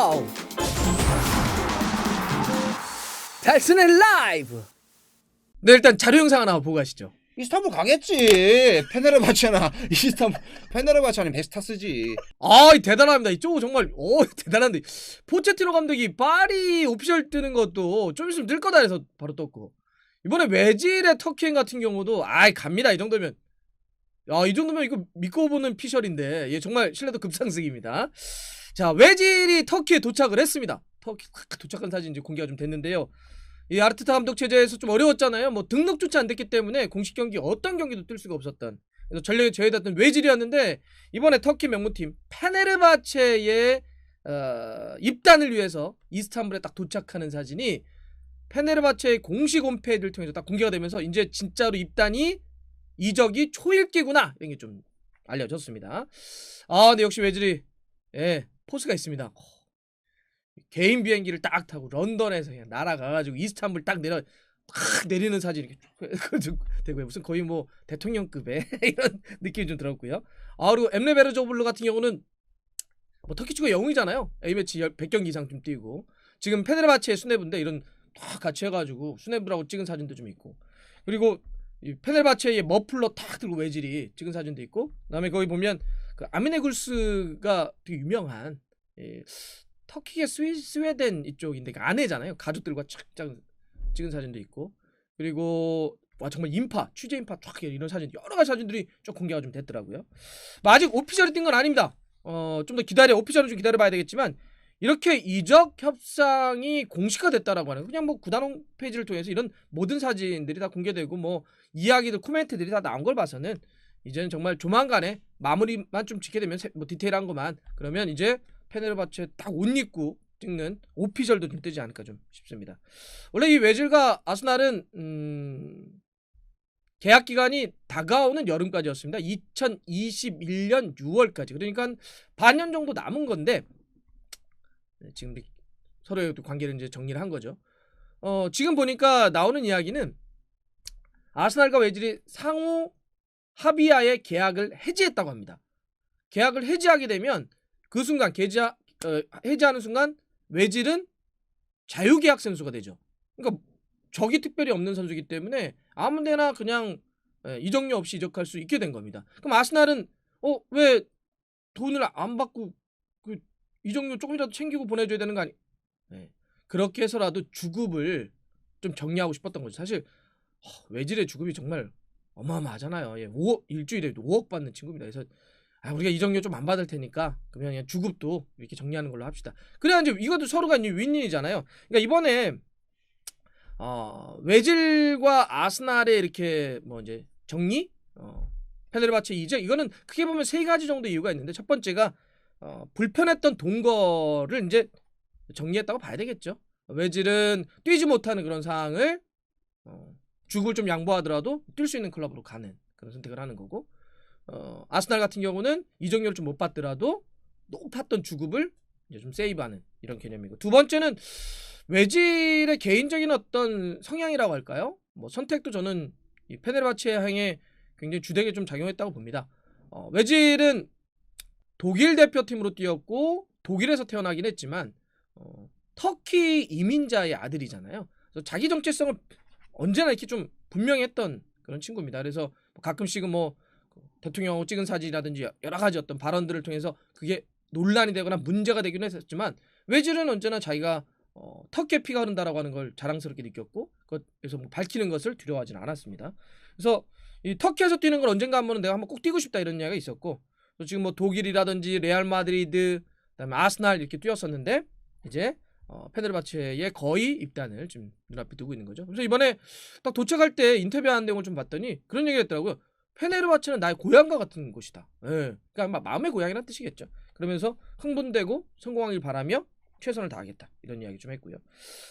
와우. 달슨의 라이브. 네, 일단 자료 영상 하나 보고 가시죠. 이스탄불 가겠지. 페네르바체나 이스탄불 페네르바체는 베스타스지. 아, 대단합니다. 이쪽 정말 대단한데. 포체티노 감독이 파리 오피셜 뜨는 것도 좀 있으면 뜰 거다 해서 바로 떴고, 이번에 외질의 터키행 같은 경우도 갑니다. 이 정도면. 이 정도면 이거 믿고 보는 피셜인데, 얘 정말 신뢰도 급상승입니다. 자, 외질이 터키에 도착을 했습니다. 터키 도착한 사진 이제 공개가 좀 됐는데요. 이 아르테타 감독 체제에서 좀 어려웠잖아요. 뭐 등록조차 안 됐기 때문에 공식 경기 어떤 경기도 뛸 수가 없었던, 그래서 전력에 제외됐던 외질이었는데, 이번에 터키 명문팀 페네르바체의 입단을 위해서 이스탄불에 딱 도착하는 사진이 페네르바체의 공식 홈페이지를 통해서 딱 공개가 되면서 이제 진짜로 입단이 이적이 초읽기구나, 이런 게 좀 알려졌습니다. 근데 역시 외질이 포스가 있습니다. 개인 비행기를 딱 타고 런던에서 그냥 날아가가지고 이스탄불 딱 내리는 사진 이렇게 되고, 무슨 거의 뭐 대통령급의 이런 느낌이 좀 들었고요. 그리고 엠레 베르조블루 같은 경우는 뭐 터키 축구 영웅이잖아요. A매치 100경기 이상 좀 뛰고, 지금 페네르바체의 수뇌부인데 이런 다 같이 해가지고 수뇌부라고 찍은 사진도 좀 있고, 그리고 이 페네르바체의 머플러 탁 들고 외질이 찍은 사진도 있고, 그다음에 거기 보면 그 아미네굴스가 되게 유명한 터키의 스웨덴 이쪽인데 그 아내잖아요. 가족들과 착 찍은 사진도 있고, 그리고 정말 취재 인파 쫙 이런 사진, 여러 가지 사진들이 좀 공개가 좀 됐더라고요. 아직 오피셜이 뛴 건 아닙니다. 좀 더 오피셜은 좀 기다려봐야 되겠지만, 이렇게 이적 협상이 공식화됐다라고 하는, 그냥 뭐 구단 홈페이지를 통해서 이런 모든 사진들이 다 공개되고, 뭐 이야기들, 코멘트들이 다 나온 걸 봐서는 이제는 정말 조만간에 마무리만 좀 짓게 되면, 뭐 디테일한 것만, 그러면 이제 페네르바체 딱 옷 입고 찍는 오피셜도 좀 뜨지 않을까 좀 싶습니다. 원래 이 외질과 아스날은 계약 기간이 다가오는 여름까지였습니다. 2021년 6월까지. 그러니까 반년 정도 남은 건데, 지금 서로의 관계를 이제 정리를 한 거죠. 지금 보니까 나오는 이야기는 아스날과 외질이 상호 합의하에 계약을 해지했다고 합니다. 계약을 해지하게 되면 그 순간 해지하는 순간 외질은 자유계약 선수가 되죠. 그러니까 적이 특별히 없는 선수이기 때문에 아무데나 그냥 이적료 없이 이적할 수 있게 된 겁니다. 그럼 아스날은 왜 돈을 안 받고 그 이적료 조금이라도 챙기고 보내줘야 되는 거 아니? 그렇게 해서라도 주급을 좀 정리하고 싶었던 거죠. 사실 외질의 주급이 정말 어마어마하잖아요. 일주일에 5억 받는 친구입니다. 그래서 우리가 이적료 좀 안 받을 테니까 그냥 주급도 이렇게 정리하는 걸로 합시다. 그래야 이제 이것도 서로가 윈윈이잖아요. 그러니까 이번에 외질과 아스날의 이렇게 뭐 이제 정리, 페네르바체 이적, 이거는 크게 보면 세 가지 정도 이유가 있는데, 첫 번째가 불편했던 동거를 이제 정리했다고 봐야 되겠죠. 외질은 뛰지 못하는 그런 상황을 죽을 좀 양보하더라도 뛸 수 있는 클럽으로 가는 그런 선택을 하는 거고, 아스날 같은 경우는 이적료를 좀 못 받더라도 높았던 주급을 이제 좀 세이브하는 이런 개념이고, 두 번째는 외질의 개인적인 어떤 성향이라고 할까요? 뭐 선택도 저는 이 페네르바체의 향에 굉장히 주되게 좀 작용했다고 봅니다. 외질은 독일 대표팀으로 뛰었고 독일에서 태어나긴 했지만 터키 이민자의 아들이잖아요. 그래서 자기 정체성을 언제나 이렇게 좀 분명히 했던 그런 친구입니다. 그래서 가끔씩은 뭐 대통령하고 찍은 사진이라든지 여러 가지 어떤 발언들을 통해서 그게 논란이 되거나 문제가 되기는 했었지만, 외질은 언제나 자기가 터키의 피가 흐른다라고 하는 걸 자랑스럽게 느꼈고, 그래서 뭐 밝히는 것을 두려워하지는 않았습니다. 그래서 이 터키에서 뛰는 걸 언젠가 한번은 내가 한번 꼭 뛰고 싶다, 이런 이야기가 있었고, 지금 뭐 독일이라든지 레알 마드리드, 그다음에 아스날 이렇게 뛰었었는데, 이제 페네르바체의 거의 입단을 지금 눈앞에 두고 있는 거죠. 그래서 이번에 딱 도착할 때 인터뷰하는 내용을 좀 봤더니 그런 얘기를 했더라고요. 페네르바체는 나의 고향과 같은 곳이다. 그러니까 마음의 고향이라는 뜻이겠죠. 그러면서 흥분되고 성공하길 바라며 최선을 다하겠다, 이런 이야기 좀 했고요.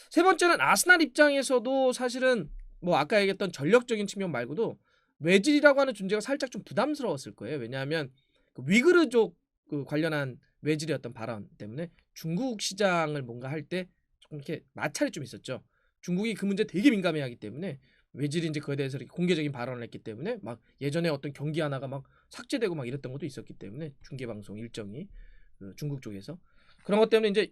세 번째는 아스날 입장에서도 사실은 뭐 아까 얘기했던 전력적인 측면 말고도 외질이라고 하는 존재가 살짝 좀 부담스러웠을 거예요. 왜냐하면 그 위그르족 그 관련한 외질의 어떤 발언 때문에 중국 시장을 뭔가 할 때 조금 이렇게 마찰이 좀 있었죠. 중국이 그 문제 되게 민감해하기 때문에 외질이 이제 그에 대해서 이렇게 공개적인 발언을 했기 때문에 막 예전에 어떤 경기 하나가 막 삭제되고 막 이랬던 것도 있었기 때문에, 중계 방송 일정이 중국 쪽에서 그런 것 때문에 이제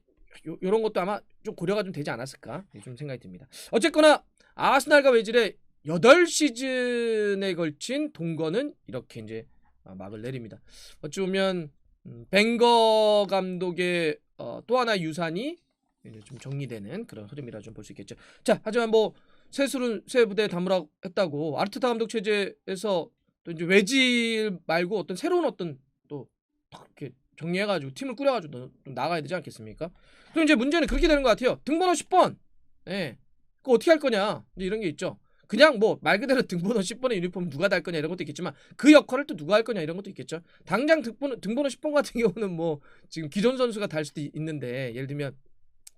요런 것도 아마 좀 고려가 좀 되지 않았을까 좀 생각이 듭니다. 어쨌거나 아스날과 외질의 8시즌에 걸친 동거는 이렇게 이제 막을 내립니다. 어찌 보면 벵거 감독의 또 하나의 유산이 이제 좀 정리되는 그런 흐름이라 좀 볼 수 있겠죠. 자, 하지만 뭐 새 부대에 담으라고 했다고 아르테타 감독 체제에서 또 이제 외질 말고 어떤 새로운 어떤 또 이렇게 정리해가지고 팀을 꾸려가지고 좀 나가야 되지 않겠습니까? 그럼 이제 문제는 그렇게 되는 것 같아요. 등번호 10번, 예, 그거 어떻게 할 거냐 이제 이런 게 있죠. 그냥 뭐 말 그대로 등번호 10번의 유니폼 누가 달 거냐 이런 것도 있겠지만 그 역할을 또 누가 할 거냐 이런 것도 있겠죠. 당장 등번호 10번 같은 경우는 뭐 지금 기존 선수가 달 수도 있는데 예를 들면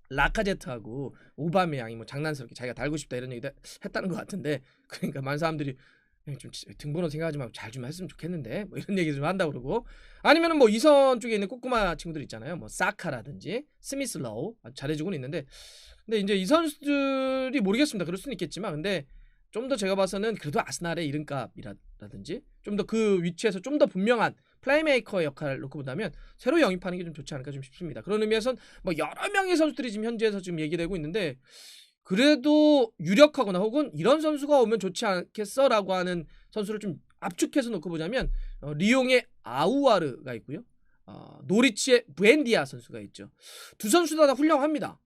라카제트하고 오바메양이 뭐 장난스럽게 자기가 달고 싶다 이런 얘기도 했다는 것 같은데 그러니까 많은 사람들이 좀 등번호 생각하지 말고 잘 좀 했으면 좋겠는데 뭐 이런 얘기 좀 한다고 그러고 아니면은 뭐 이선 쪽에 있는 꼬꼬마 친구들 있잖아요. 뭐 사카라든지 스미슬로우 아주 잘해주고는 있는데 근데 이제 이 선수들이 모르겠습니다. 그럴 수는 있겠지만 근데 좀 더 제가 봐서는 그래도 아스날의 이름값이라든지 좀 더 그 위치에서 좀 더 분명한 플레이메이커의 역할을 놓고 본다면 새로 영입하는 게 좀 좋지 않을까 좀 싶습니다. 그런 의미에선 뭐 여러 명의 선수들이 지금 현지에서 지금 얘기되고 있는데 그래도 유력하거나 혹은 이런 선수가 오면 좋지 않겠어라고 하는 선수를 좀 압축해서 놓고 보자면 리옹의 아우아르가 있고요. 노리치의 부엔디아 선수가 있죠. 두 선수 다 훌륭합니다.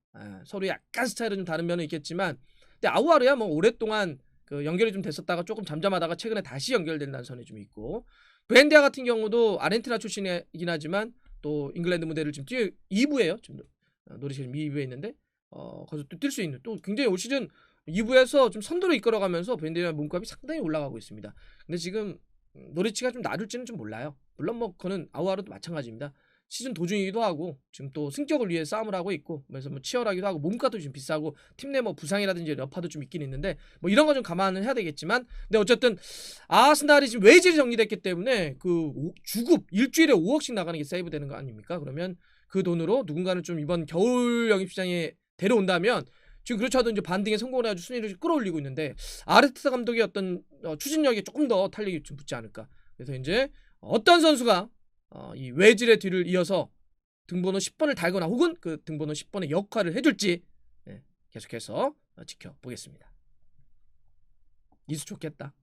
서로 약간 스타일은 좀 다른 면은 있겠지만 근데 아우아르야 뭐 오랫동안 그 연결이 좀 됐었다가 조금 잠잠하다가 최근에 다시 연결된다는 선이 좀 있고 부엔디아 같은 경우도 아르헨티나 출신이긴 하지만 또 잉글랜드 무대를 지금 2부예요. 지금 노리치가 지금 2부에 있는데 거기서 또 뛸 수 있는 또 굉장히 올 시즌 2부에서 좀 선두로 이끌어가면서 부엔디아 몸값이 상당히 올라가고 있습니다. 근데 지금 노리치가 좀 놔줄지는 좀 몰라요. 물론 뭐 그는 아우아르도 마찬가지입니다. 시즌 도중이기도 하고 지금 또 승격을 위해 싸움을 하고 있고 그래서 뭐 치열하기도 하고 몸값도 좀 비싸고 팀 내 뭐 부상이라든지 여파도 좀 있긴 있는데 뭐 이런 거 좀 감안을 해야 되겠지만 근데 어쨌든 아스날이 지금 외질이 정리됐기 때문에 그 주급 일주일에 5억씩 나가는 게 세이브 되는 거 아닙니까? 그러면 그 돈으로 누군가는 좀 이번 겨울 영입 시장에 데려온다면 지금 그렇지 않아도 이제 반등에 성공을 해가지고 순위를 끌어올리고 있는데 아르테타 감독의 어떤 추진력이 조금 더 탄력이 좀 붙지 않을까. 그래서 이제 어떤 선수가 이 외질의 뒤를 이어서 등번호 10번을 달거나 혹은 그 등번호 10번의 역할을 해줄지 계속해서 지켜보겠습니다. 이수 좋겠다.